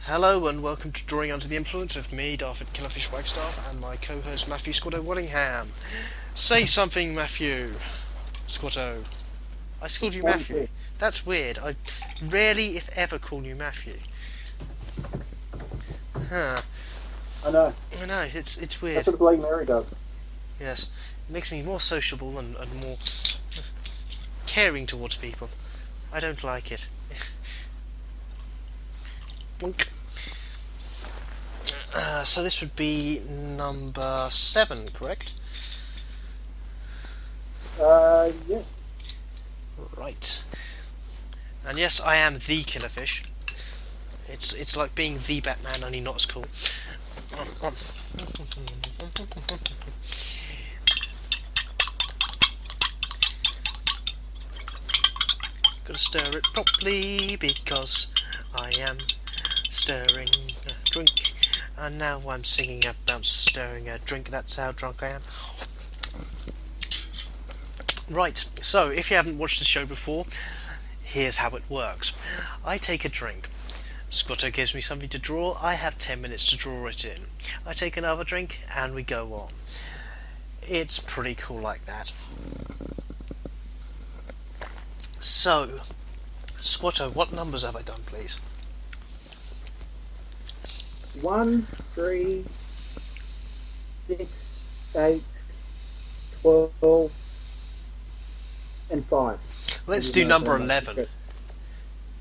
Hello and welcome to Drawing Under the Influence with me, Daffyd Killerfish Wagstaff, and my co-host Matthew Squato Waddingham. Say something, Matthew. Squato. I called you Matthew. That's weird. I rarely, if ever, call you Matthew. Huh. I know. I know, it's weird. That's what Blake Mary does. Yes. It makes me more sociable and more caring towards people. I don't like it. Blink. So this would be number 7, correct? Yes. Right. And yes, I am the Killerfish. It's like being the Batman, only not as cool. Gotta stir it properly because I am stirring a drink, and now I'm singing about stirring a drink. That's how drunk I am. Right, so if you haven't watched the show before, here's how it works. I take a drink. Squato gives me something to draw. I have 10 minutes to draw it in. I take another drink and we go on. It's pretty cool like that. So, Squato, what numbers have I done, please? 1, 3, 6, 8, 12, and 5. Let's do number 11.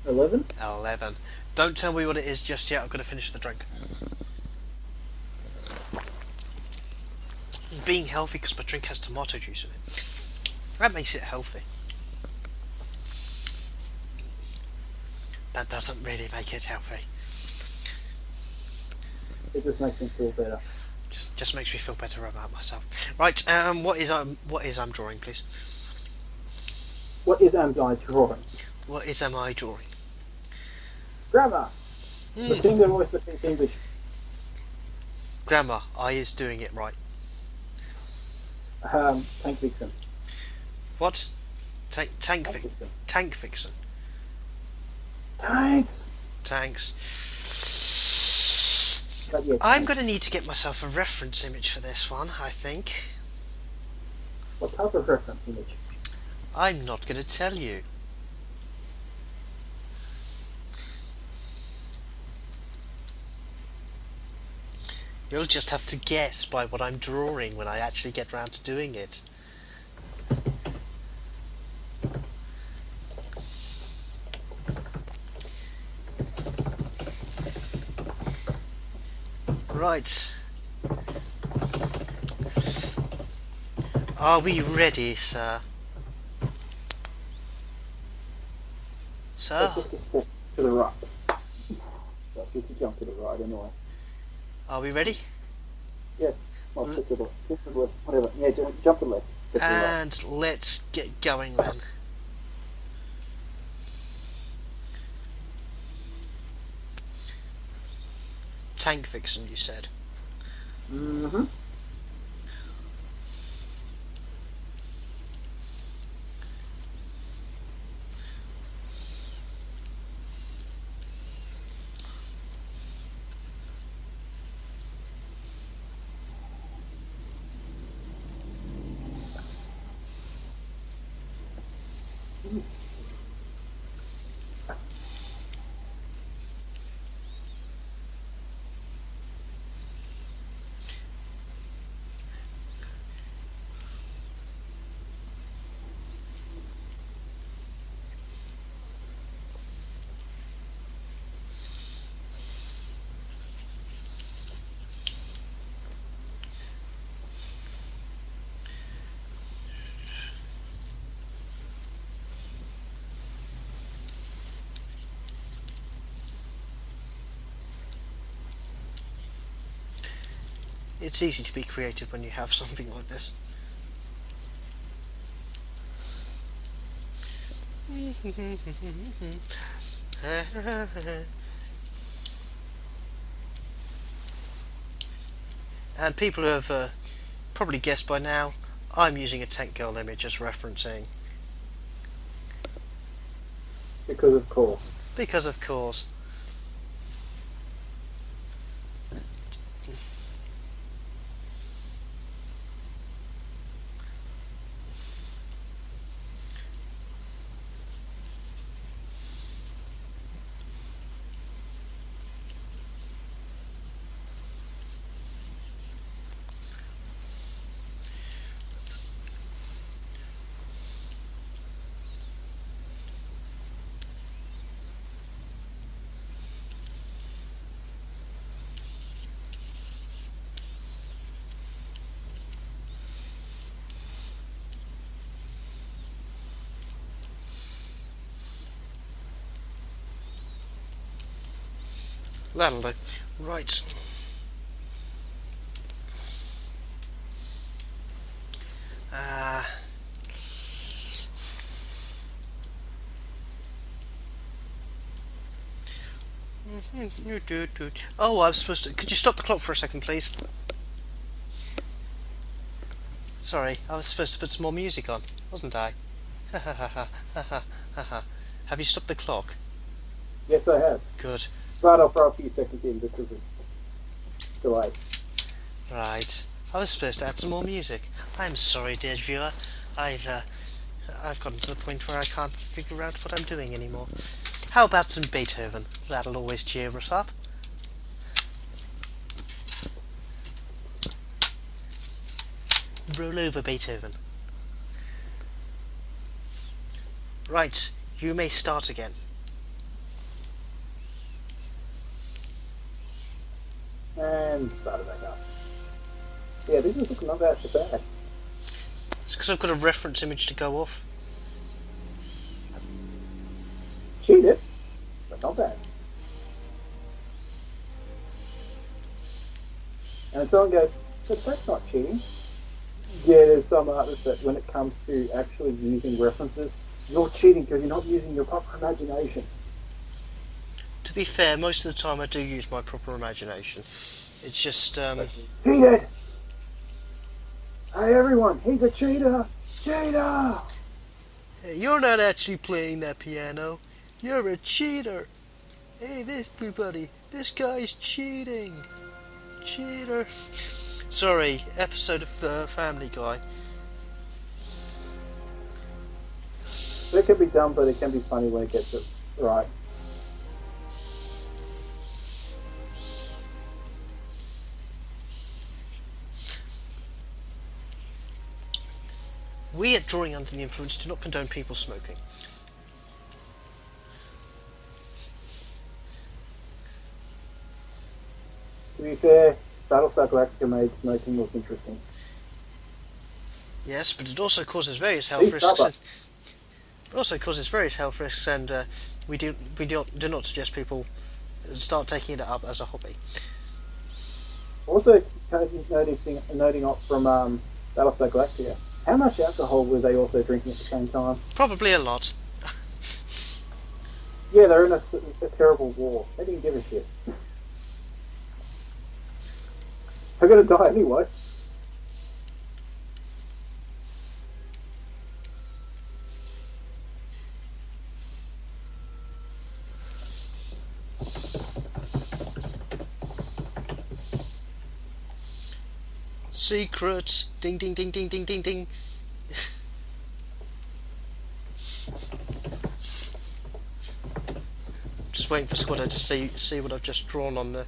11? 11. Don't tell me what it is just yet. I've got to finish the drink. Being healthy because my drink has tomato juice in it. That makes it healthy. That doesn't really make it healthy. It just makes me feel better. Just makes me feel better about myself. Right. What is I'm drawing, please? What is am I drawing? What is am I drawing? Grammar! The thing that always speaks English. Grammar. I is doing it right. TankVixen. What? TankVixen. Thanks! Tanks. But yeah, I'm going to need to get myself a reference image for this one, I think. what type of reference image? I'm not going to tell you. You'll just have to guess by what I'm drawing when I actually get round to doing it. Right. Are we ready, sir? Sir? That's just a step to the right. That's just a jump to the right anyway. Are we ready? Yes. Well, step to the left. Step to the left. Whatever. Yeah, jump to the left. Step to the right. And let's get going then. TankVixen, you said. Mm-hmm. It's easy to be creative when you have something like this. And people who have probably guessed by now, I'm using a Tank Girl image as referencing. Because of course. Because of course. That'll do. Right. Oh, I was supposed to... Could you stop the clock for a second, please? Sorry, I was supposed to put some more music on, wasn't I? Have you stopped the clock? Yes, I have. Good. But I'll throw a few seconds in because of delay. Right. I was supposed to add some more music. I'm sorry, dear viewer. I've gotten to the point where I can't figure out what I'm doing anymore. How about some Beethoven? That'll always cheer us up. Roll over, Beethoven. Right, you may start again. And started back up. Yeah, this is looking not bad for bad. It's because I've got a reference image to go off. Cheated, but not bad. And someone goes, but that's not cheating. Yeah, there's some artists that when it comes to actually using references, you're cheating because you're not using your proper imagination. To be fair, most of the time I do use my proper imagination. It's just, Cheated! Hey everyone, he's a cheater! Cheater! Hey, you're not actually playing that piano. You're a cheater. Hey, everybody, this guy's cheating. Cheater. Sorry, episode of Family Guy. It can be dumb, but it can be funny when it gets it right. We at Drawing Under the Influence do not condone people smoking. To be fair, Battlestar Galactica made smoking look interesting. Yes, but it also causes various health risks. It also causes various health risks, and we do not suggest people start taking it up as a hobby. Also, noting off from Battlestar Galactica, how much alcohol were they also drinking at the same time? Probably a lot. Yeah, they're in a terrible war. They didn't give a shit. They're gonna die anyway. Secrets! Ding ding ding ding ding ding ding. Just waiting for Squato to see what I've just drawn on the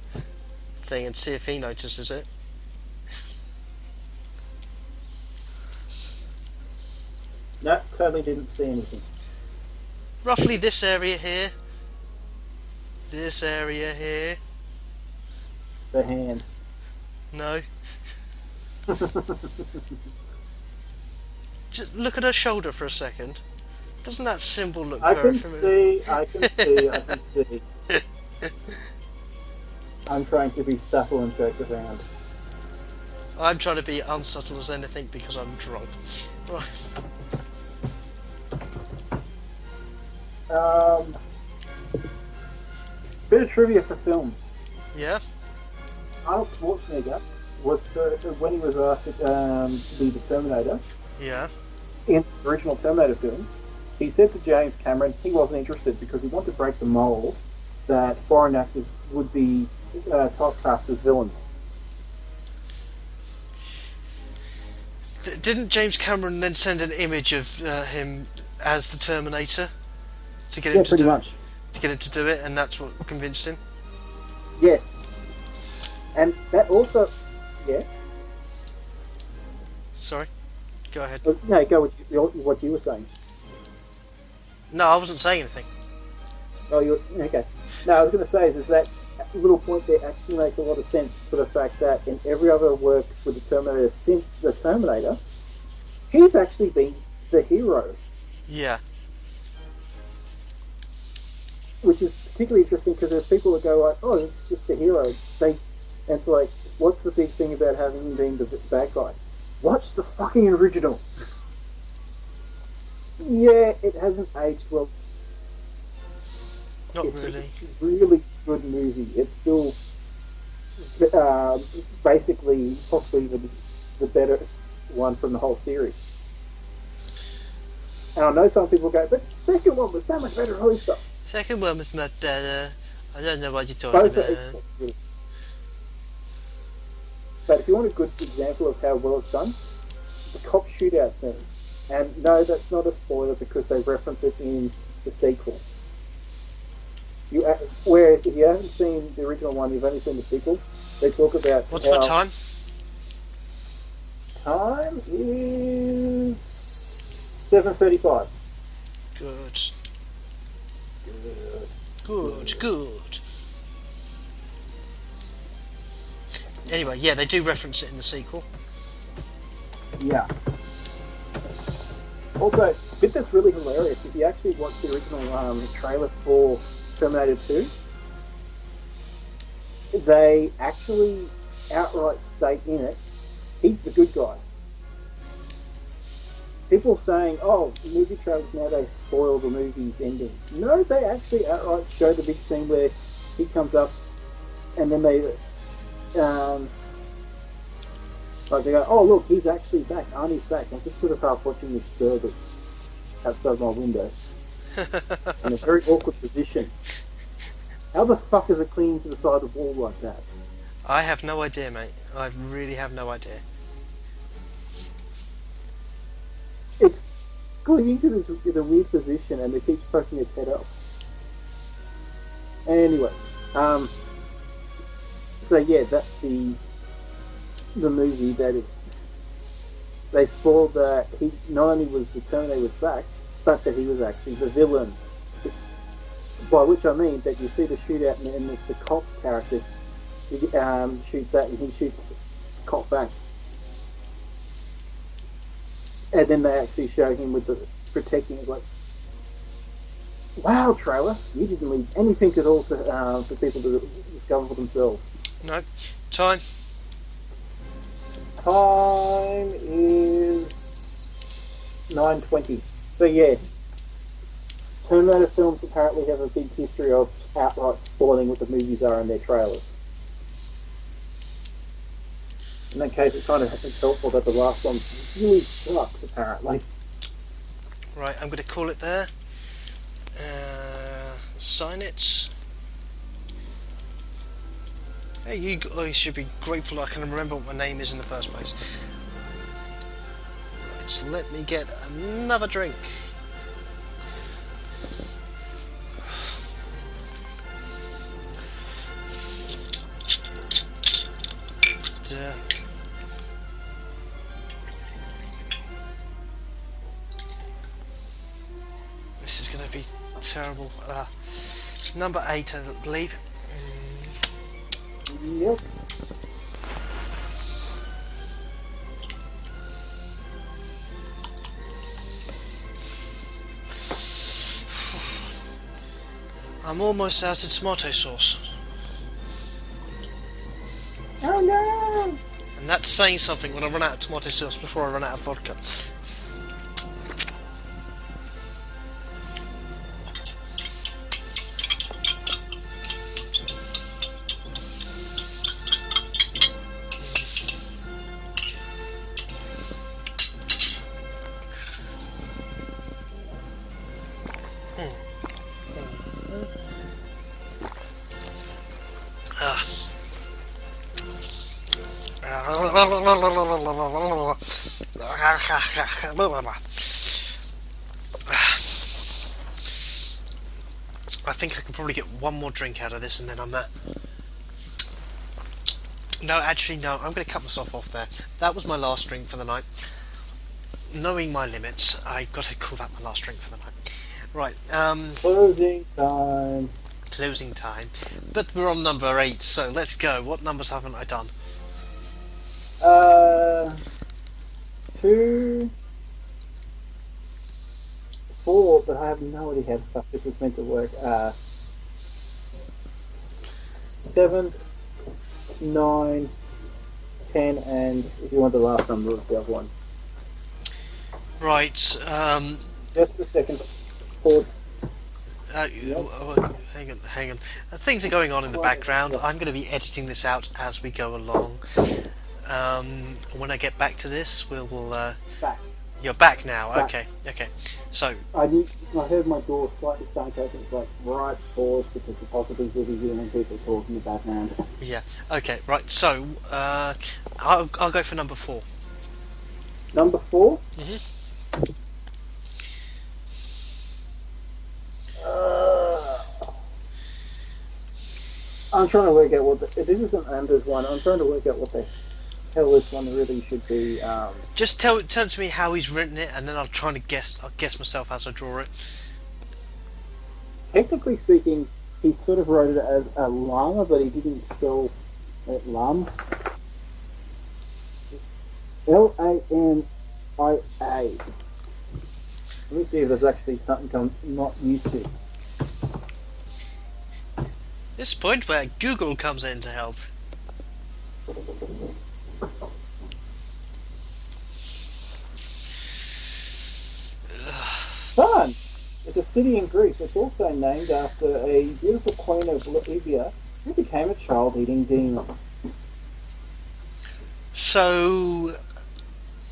thing and see if he notices it. No, totally didn't see anything. Roughly this area here. This area here. The hands. No. Just look at her shoulder for a second. Doesn't that symbol look very familiar? I can see. I'm trying to be subtle and joke around. I'm trying to be unsubtle as anything because I'm drunk. Right. Bit of trivia for films. Yeah? Arnold Schwarzenegger was when he was asked to be the Terminator Yeah. in the original Terminator film, he said to James Cameron he wasn't interested because he wanted to break the mold that foreign actors would be typecast as villains. Didn't James Cameron then send an image of him as the Terminator to get him to pretty do much. to get him to do it, and that's what convinced him? Yeah. And that also, yeah. Sorry, go ahead. No, go with what you were saying. No, I wasn't saying anything. Oh, you're okay. No, I was going to say is that little point there actually makes a lot of sense for the fact that in every other work with the Terminator since the Terminator, he's actually been the hero. Yeah. Which is particularly interesting because there's people that go like, "Oh, it's just a hero." And it's like, what's the big thing about having him being the bad guy? Watch the fucking original. Yeah, it hasn't aged well. Not It's really. a really good movie. It's still basically possibly the better one from the whole series. And I know some people go, but the second one was so much better and all this stuff. Second one was much better. I don't know what you're talking Both are about. equal, really. But if you want a good example of how well it's done, the cop shootout scene. And no, that's not a spoiler because they reference it in the sequel. Whereas if you haven't seen the original one, you've only seen the sequel, they talk about What's my time? Time is 7:35. Good. Good. Anyway, yeah, they do reference it in the sequel. Yeah. Also, a bit that's really hilarious, if you actually watch the original trailer for Terminator 2, they actually outright state in it, he's the good guy. People saying, oh, movie trailers nowadays spoil the movie's ending. No, they actually outright show the big scene where he comes up and then they go, oh look, he's actually back, Arnie's back. I'm just sort of half watching this bird that's outside my window in a very awkward position. How the fuck is it clinging to the side of the wall like that? I have no idea, mate. I really have no idea. It's clinging to this in a weird position and it keeps poking its head up. Anyway, so yeah, that's the movie that it's. They spoiled that he not only was the Terminator was back, but that he was actually the villain. By which I mean that you see the shootout and then the cop character shoots that and he shoots the cop back. And then they actually show him with the protecting it, like, wow, trailer, you didn't leave anything at all for people to discover for themselves. No. Time? Time is 9:20. So yeah, Terminator films apparently have a big history of outright spoiling what the movies are in their trailers. In that case, it kind of it's helpful that the last one really sucks, apparently. Right, I'm going to call it there. Sign it. Hey, you guys should be grateful I can remember what my name is in the first place. Right, so let me get another drink. This is going to be terrible. Number 8, I believe. Yep. I'm almost out of tomato sauce. Oh no! And that's saying something when I run out of tomato sauce before I run out of vodka. I think I can probably get one more drink out of this and then I'm there. No, actually no, I'm going to cut myself off there. That was my last drink for the night. Knowing my limits, I've got to call that my last drink for the night. Right, Closing time. Closing time. But we're on number 8, so let's go. What numbers haven't I done? 2, 4, but I have no idea how the fuck this is meant to work. 7, 9, 10, and if you want the last number, it's the other one. Right. Just a second. Pause. Hang on. Things are going on in the background. I'm going to be editing this out as we go along. When I get back to this, we'll. Back. You're back now. Back. Okay. So. I heard my door slightly starting to open. It's like, right, pause, because the possibilities will be hearing people talk in the background. Yeah. Okay. Right. So. I'll go for number 4. Number 4. I'm trying to work out what this isn't Anders one. I'm trying to work out what the hell this one really should be. Just tell to me how he's written it, and then I'll try to guess. I'll guess myself as I draw it. Technically speaking, he sort of wrote it as a llama, but he didn't spell it lum. Lamia. Let me see if there's actually something I'm not used to. This point where Google comes in to help. Fun! It's a city in Greece. It's also named after a beautiful queen of Libya who became a child-eating demon. So,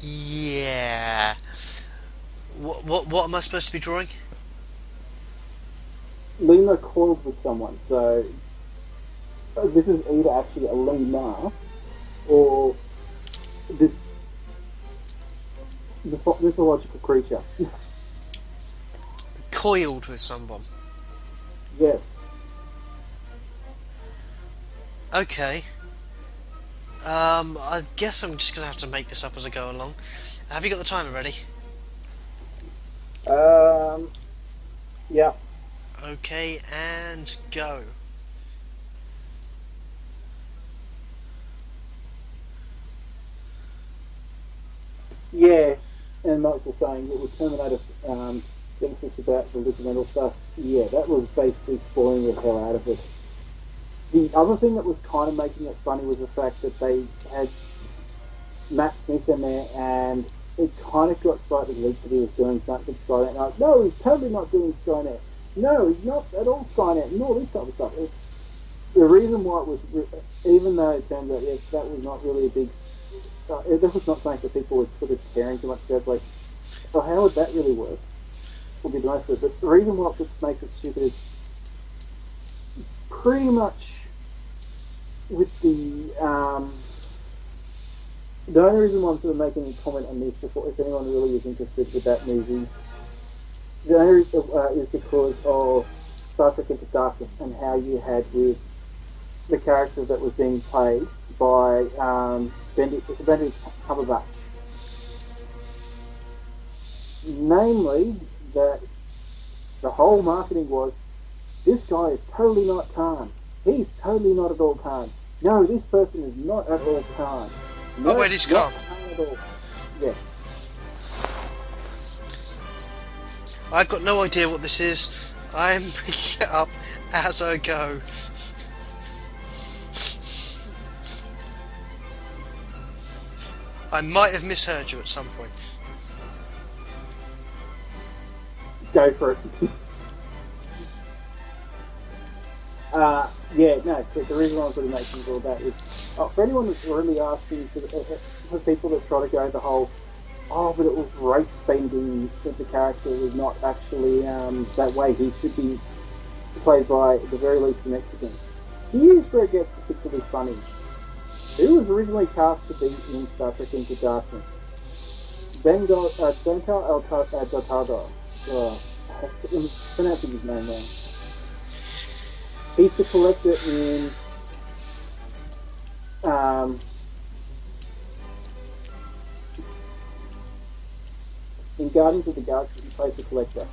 yeah. What am I supposed to be drawing? Lemur coiled with someone, so this is either actually a lemur or this mythological creature. Coiled with someone. Yes. Okay. I guess I'm just gonna have to make this up as I go along. Have you got the timer ready? Yeah. Okay, and go. Yeah, and Mike was saying it was Terminator, Genesis about the mental stuff. Yeah, that was basically spoiling the hell out of it. The other thing that was kind of making it funny was the fact that they had Matt Smith in there, and it kind of got slightly leaked that he was doing something with Skynet. Like, no, he's totally not doing Skynet. No, he's not at all Skynet, and all this type of stuff. The reason why it was, even though it turned out, yes, that was not really a big, that was not something that people were sort of caring too much about. Like, so how would that really work? Would be the most of it. But the reason why it makes it stupid is pretty much with the only reason why I'm sort of making a comment on this before, if anyone really is interested with that movie, the only reason is because of Star Trek Into Darkness and how you had with the character that was being played by Benedict Cumberbatch. Namely, that the whole marketing was, this guy is totally not Khan. He's totally not at all Khan. No, this person is not at all Khan. No, oh wait, he's Khan. At all. Yeah. I've got no idea what this is. I'm making it up as I go. I might have misheard you at some point. Go for it. Yeah, no, so the reason I was really making all that is, for anyone that's really asking, for people that try to go the whole, but it was race bending, that the character was not actually that way, he should be played by, at the very least, the Mexicans. Here's where it gets particularly funny. Who was originally cast to be in Star Trek Into Darkness? Bengal Delgado. I'm pronouncing his name wrong. He's the collector in Guardians of the Galaxy. He plays the collector.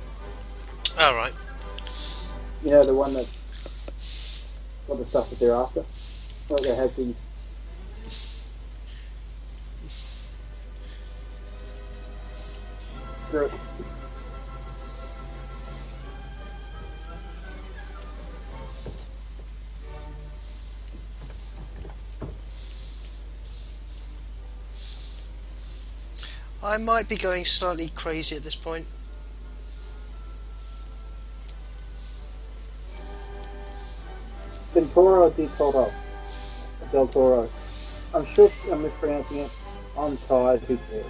All right. You know, the one that's got the stuff that they're after. Like they have these. I might be going slightly crazy at this point. Del Toro. Del Toro. I'm sure I'm mispronouncing it. I'm tired. Who cares?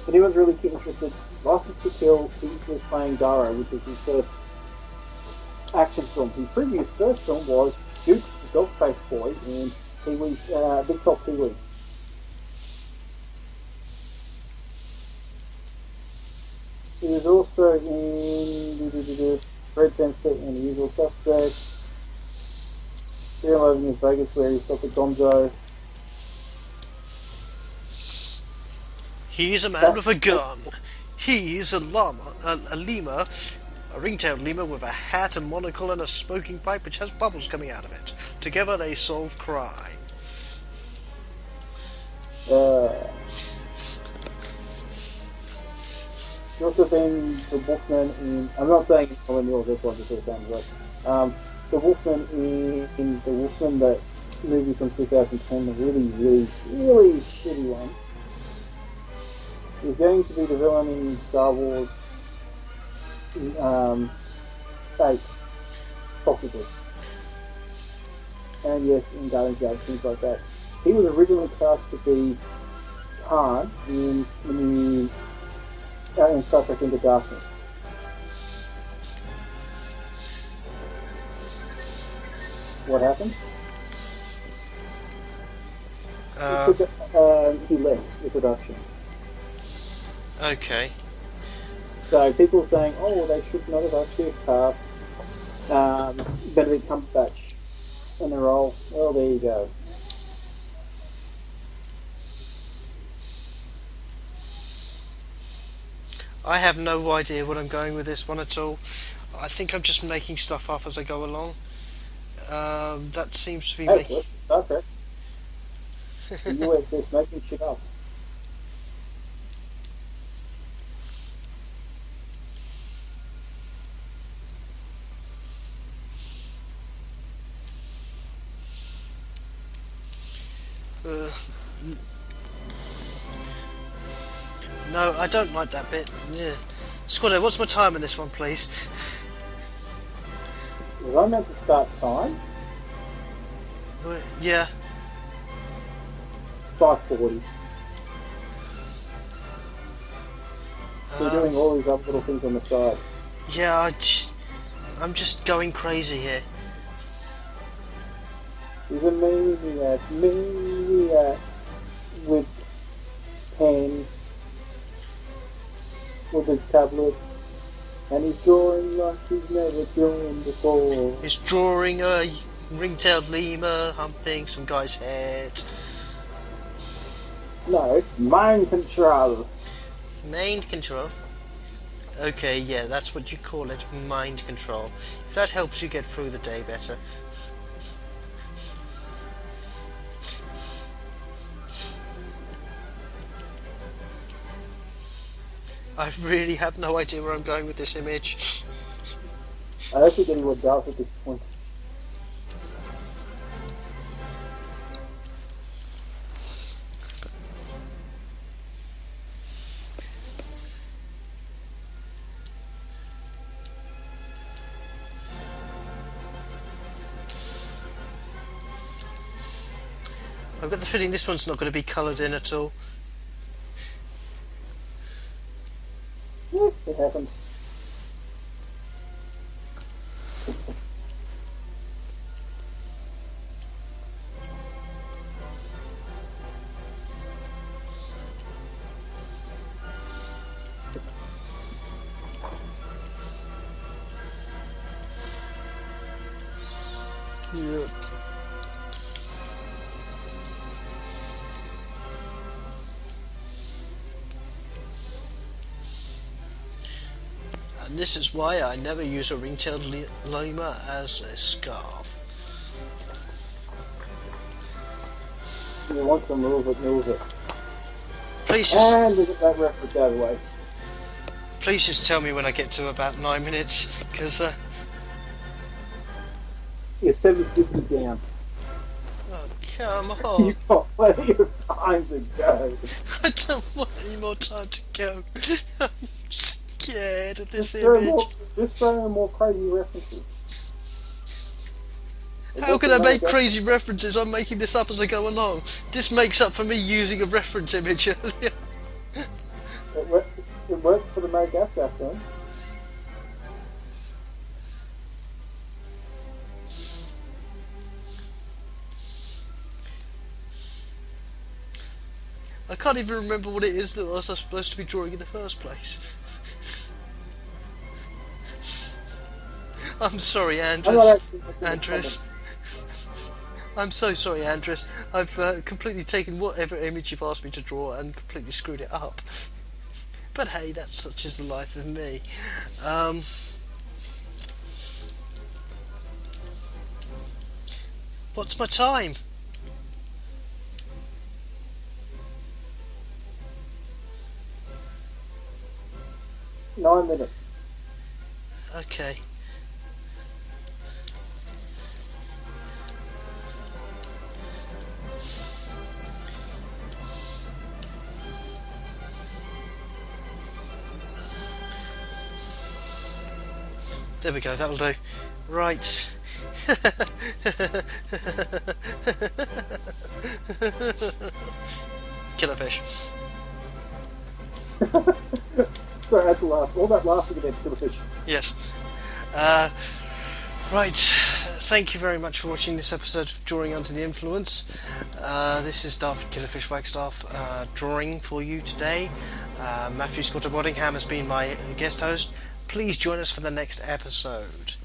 But he was really interested. License to Kill, he was playing Darrow, which was his first action film. His previous first film was Duke, the Dog-Faced Boy, and Pee-wee's Big Top Pee-wee. He was also in Red Fenster and The Usual Suspects. Serial Over News Vegas, where he's Dr. Gonzo. He's a man with a gun. He's a llama, a lemur, a ring-tailed lemur with a hat, a monocle, and a smoking pipe which has bubbles coming out of it. Together they solve crime. He's also been the Wolfman in. I'm not saying I'm in the order, this one just sounds right. The Wolfman in the Wolfman, that movie from 2010, the really shitty one. He's going to be the villain in Star Wars 8, possibly. And yes, in Guardians of the Galaxy, things like that. He was originally cast to be Khan in the new in Star Trek Into Darkness. What happened? He left the production. Okay. So people saying, oh, they should not have actually cast Benedict Cumberbatch in the role. Well, there you go. I have no idea what I'm going with this one at all. I think I'm just making stuff up as I go along. That seems to be making... Star Trek. The USS making shit up. No, I don't like that bit. Yeah. Squato, what's my time in this one, please? Was I meant to start time? Yeah. 5:40. We're doing all these other little things on the side. Yeah, I'm just going crazy here. He's a maniac with pen, with his tablet, and he's drawing like he's never drawn before. He's drawing a ring-tailed lemur humping some guy's head. No, mind control. Mind control? Okay, yeah, that's what you call it, mind control. If that helps you get through the day better. I really have no idea where I'm going with this image. I don't think anyone does at this point. I've got the feeling this one's not going to be coloured in at all. It happens. Yeah. And this is why I never use a ring-tailed lemur as a scarf. You want to move it. Please just, And we get that reference out of the way. please just tell me when I get to about 9 minutes, because You're 750 down. Oh, come on. You've got plenty of time to go. I don't want any more time to go. I'm scared of this Just throw image. more crazy references. How can I make crazy references? I'm making this up as I go along. This makes up for me using a reference image earlier. It worked for the Madagascar films. I can't even remember what it is that I was supposed to be drawing in the first place. I'm sorry, Andres. I'm so sorry, Andres. I've completely taken whatever image you've asked me to draw and completely screwed it up. But hey, that's such is the life of me. What's my time? Nine minutes. Okay. There we go, that'll do. Right. Killerfish. Sorry, I had to laugh. All that laughing about killerfish. Yes. Right. Thank you very much for watching this episode of Drawing Under the Influence. This is Daffyd Killerfish Wagstaff drawing for you today. Matthew Squato Waddingham has been my guest host. Please join us for the next episode.